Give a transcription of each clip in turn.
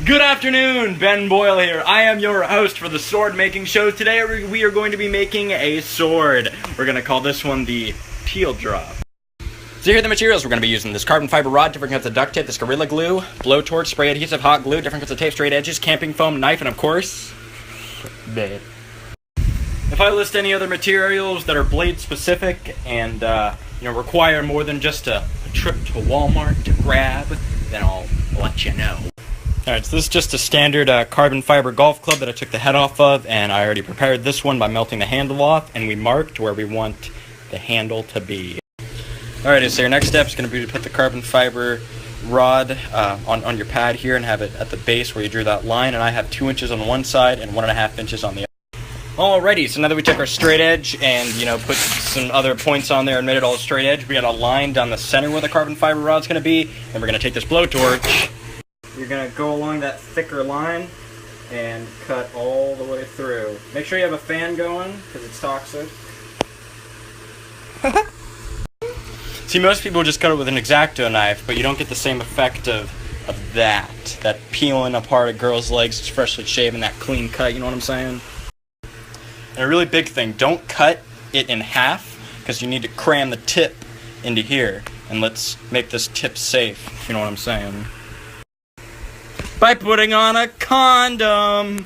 Good afternoon, Ben Boyle here. I am your host for the sword making show. Today we are going to be making a sword. We're going to call this one the Teal drop. So here are the materials we're going to be using. This carbon fiber rod, different kinds of duct tape, this Gorilla Glue, blowtorch, spray adhesive, hot glue, different kinds of tape, straight edges, camping foam, knife, and of course, blade. If I list any other materials that are blade specific and require more than just a trip to Walmart to grab, then I'll let you know. Alright, so this is just a standard carbon fiber golf club that I took the head off of, and I already prepared this one by melting the handle off, and we marked where we want the handle to be. Alright, so your next step is going to be to put the carbon fiber rod on your pad here and have it at the base where you drew that line, and I have 2 inches on one side and 1.5 inches on the other. Alrighty, so now that we took our straight edge and, put some other points on there and made it all straight edge, we got a line down the center where the carbon fiber rod's going to be, and we're going to take this blowtorch. You're going to go along that thicker line and cut all the way through. Make sure you have a fan going, because it's toxic. See, most people just cut it with an X-Acto knife, but you don't get the same effect of that peeling apart a girl's legs, it's freshly shaven, that clean cut, you know what I'm saying? And a really big thing, don't cut it in half, because you need to cram the tip into here. And let's make this tip safe, if you know what I'm saying. By putting on a condom.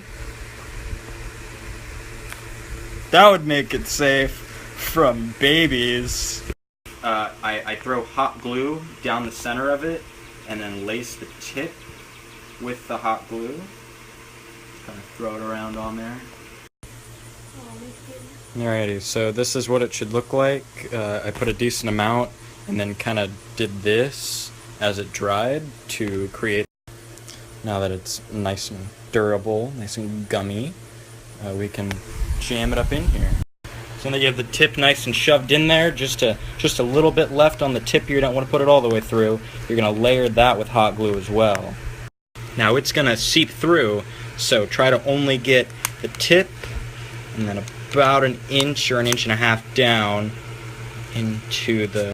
That would make it safe from babies. I throw hot glue down the center of it and then lace the tip with the hot glue. Kind of throw it around on there. Alrighty, so this is what it should look like. I put a decent amount and then kind of did this as it dried to create. Now that it's nice and durable, nice and gummy, we can jam it up in here. So now you have the tip nice and shoved in there, just a little bit left on the tip here. You don't want to put it all the way through. You're going to layer that with hot glue as well. Now it's going to seep through, so try to only get the tip and then about an inch or an inch and a half down into the...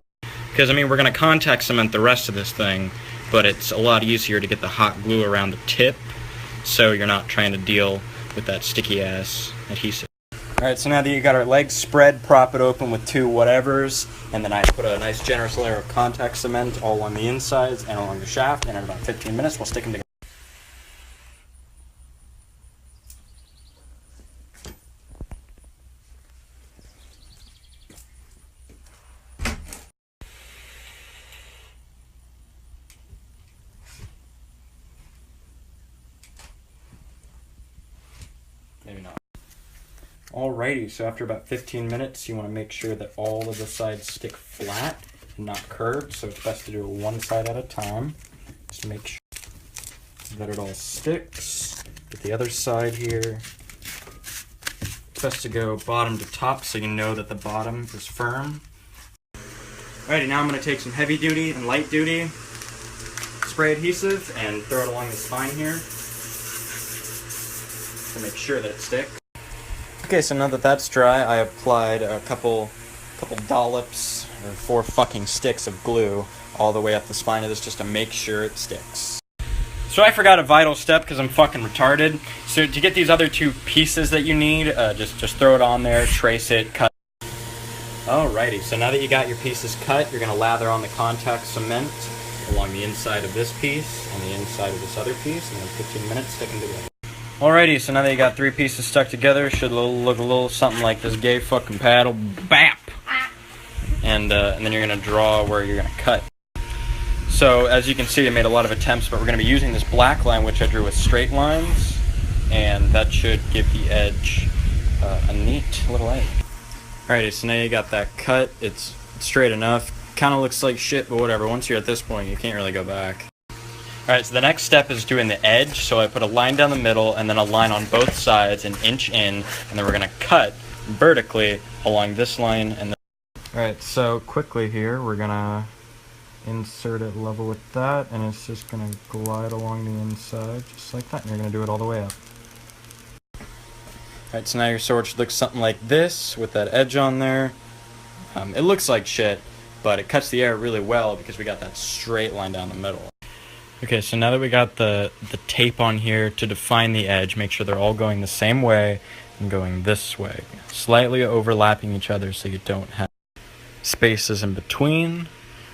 Because, we're going to contact cement the rest of this thing, but it's a lot easier to get the hot glue around the tip, so you're not trying to deal with that sticky-ass adhesive. Alright, so now that you got our legs spread, prop it open with 2 whatevers, and then I put a nice generous layer of contact cement all on the insides and along the shaft, and in about 15 minutes we'll stick them together. Maybe not. Alrighty, so after about 15 minutes, you want to make sure that all of the sides stick flat and not curved, so it's best to do it one side at a time. Just make sure that it all sticks. Get the other side here. It's best to go bottom to top so you know that the bottom is firm. Alrighty, now I'm going to take some heavy duty and light duty spray adhesive and throw it along the spine here to make sure that it sticks. Okay, so now that that's dry, I applied a couple dollops or 4 fucking sticks of glue all the way up the spine of this just to make sure it sticks. So I forgot a vital step because I'm fucking retarded. So to get these other 2 pieces that you need, just throw it on there, trace it, cut. Alrighty, so now that you got your pieces cut, you're going to lather on the contact cement along the inside of this piece and the inside of this other piece, and then 15 minutes stick them together. Alrighty, so now that you got 3 pieces stuck together, it should look a little something like this gay fucking paddle. BAP! And then you're going to draw where you're going to cut. So, as you can see, I made a lot of attempts, but we're going to be using this black line, which I drew with straight lines, and that should give the edge a neat little edge. Alrighty, so now you got that cut. It's straight enough. Kind of looks like shit, but whatever. Once you're at this point, you can't really go back. Alright, so the next step is doing the edge, so I put a line down the middle and then a line on both sides, an inch in, and then we're going to cut vertically along this line. And Alright, so quickly here, we're going to insert it level with that, and it's just going to glide along the inside, just like that, and you're going to do it all the way up. Alright, so now your sword should look something like this, with that edge on there. It looks like shit, but it cuts the air really well because we got that straight line down the middle. Okay, so now that we got the tape on here to define the edge, make sure they're all going the same way and going this way. Slightly overlapping each other so you don't have spaces in between.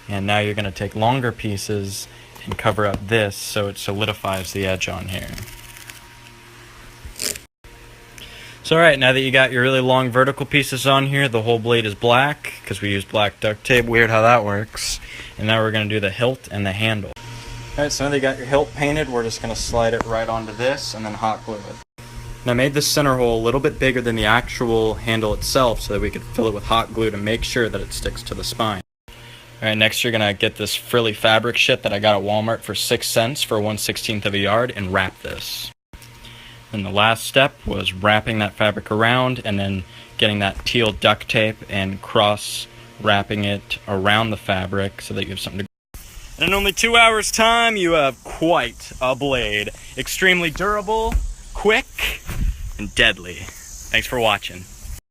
And now you're going to take longer pieces and cover up this so it solidifies the edge on here. So alright, now that you got your really long vertical pieces on here, the whole blade is black because we used black duct tape. Weird how that works. And now we're going to do the hilt and the handle. Alright, so now that you got your hilt painted, we're just going to slide it right onto this and then hot glue it. Now I made this center hole a little bit bigger than the actual handle itself so that we could fill it with hot glue to make sure that it sticks to the spine. Alright, next you're going to get this frilly fabric shit that I got at Walmart for 6 cents for 1/16 of a yard and wrap this. And the last step was wrapping that fabric around and then getting that teal duct tape and cross wrapping it around the fabric so that you have something to. And in only 2 hours time you have quite a blade. Extremely durable, quick, and deadly. Thanks for watching.